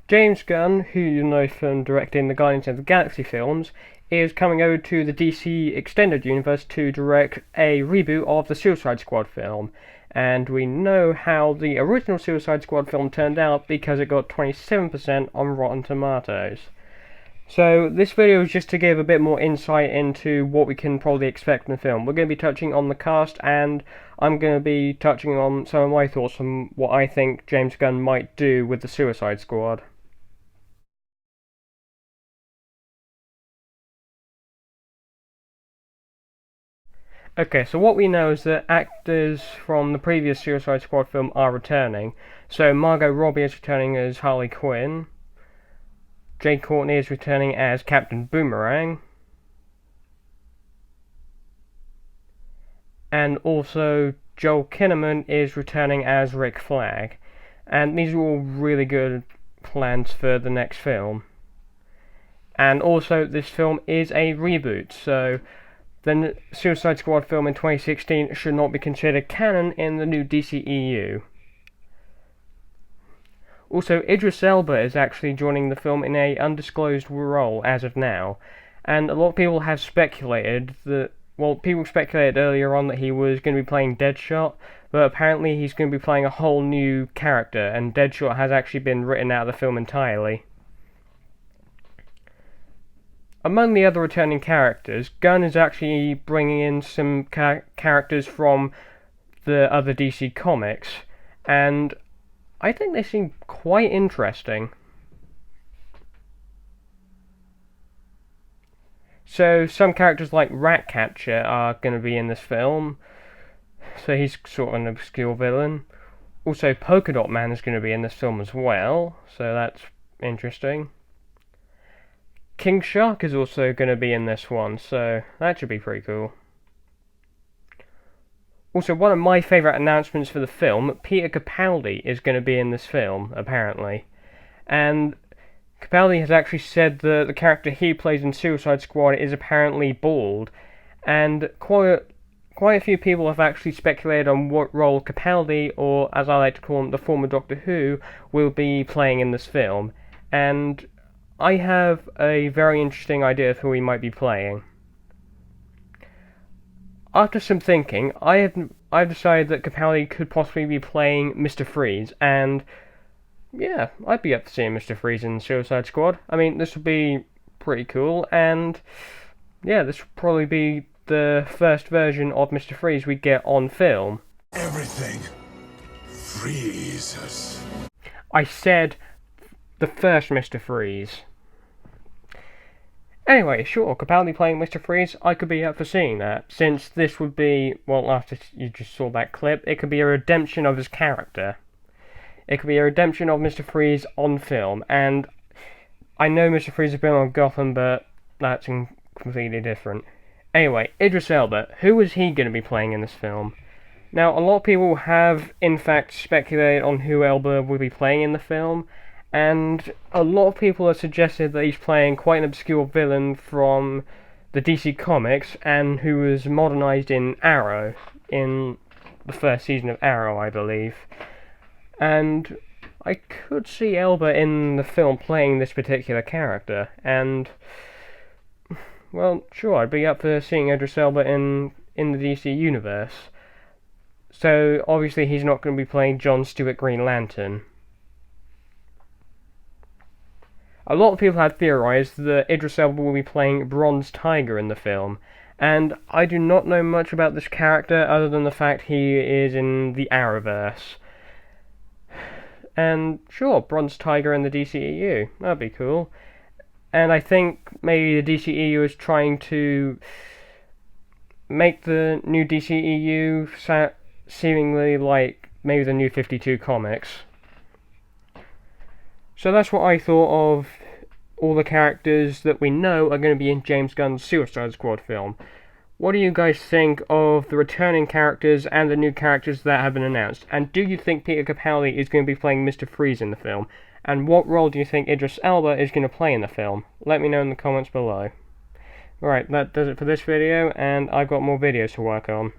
James Gunn, who you know from directing the Guardians of the Galaxy films, is coming over to the DC Extended Universe to direct a reboot of the Suicide Squad film. And we know how the original Suicide Squad film turned out because it got 27% on Rotten Tomatoes. So this video is just to give a bit more insight into what we can probably expect in the film. We're going to be touching on the cast, and I'm going to be touching on some of my thoughts on what I think James Gunn might do with the Suicide Squad. Okay, so what we know is that actors from the previous Suicide Squad film are returning. So Margot Robbie is returning as Harley Quinn. Jai Courtney is returning as Captain Boomerang. And also Joel Kinnaman is returning as Rick Flag. And these are all really good plans for the next film. And also this film is a reboot, so the Suicide Squad film in 2016 should not be considered canon in the new DCEU. Also, Idris Elba is actually joining the film in an undisclosed role as of now, and a lot of people have speculated that, well, people speculated earlier on that he was going to be playing Deadshot, but apparently he's going to be playing a whole new character, and Deadshot has actually been written out of the film entirely. Among the other returning characters, Gunn is actually bringing in some characters from the other DC comics, and I think they seem quite interesting. So some characters like Ratcatcher are going to be in this film, so he's sort of an obscure villain. Also Polka Dot Man is going to be in this film as well, so that's interesting. King Shark is also going to be in this one, so that should be pretty cool. Also, one of my favourite announcements for the film, Peter Capaldi is going to be in this film, apparently. And Capaldi has actually said that the character he plays in Suicide Squad is apparently bald, and quite a few people have actually speculated on what role Capaldi, or as I like to call him, the former Doctor Who, will be playing in this film. And I have a very interesting idea of who he might be playing. After some thinking, I've decided that Capaldi could possibly be playing Mr. Freeze, and yeah, I'd be up to seeing Mr. Freeze in Suicide Squad. I mean, this would be pretty cool, and yeah, this would probably be the first version of Mr. Freeze we get on film. Everything freezes. I said the first Mr. Freeze. Anyway, sure, Capaldi playing Mr. Freeze, I could be up for seeing that, since this would be, well, after you just saw that clip, it could be a redemption of his character. It could be a redemption of Mr. Freeze on film, and I know Mr. Freeze has been on Gotham, but that's completely different. Anyway, Idris Elba, who is he going to be playing in this film? Now, a lot of people have, in fact, speculated on who Elba will be playing in the film, and a lot of people have suggested that he's playing quite an obscure villain from the DC Comics, and who was modernized in Arrow, in the first season of Arrow, I believe. And I could see Elba in the film playing this particular character, and well, sure, I'd be up for seeing Idris Elba in the DC universe. So obviously he's not going to be playing Jon Stewart Green Lantern. A lot of people have theorized that Idris Elba will be playing Bronze Tiger in the film, and I do not know much about this character other than the fact he is in the Arrowverse. And sure, Bronze Tiger in the DCEU, that'd be cool. And I think maybe the DCEU is trying to make the new DCEU seemingly like maybe the new 52 comics. So that's what I thought of all the characters that we know are going to be in James Gunn's Suicide Squad film. What do you guys think of the returning characters and the new characters that have been announced? And do you think Peter Capaldi is going to be playing Mr. Freeze in the film? And what role do you think Idris Elba is going to play in the film? Let me know in the comments below. Alright, that does it for this video, and I've got more videos to work on.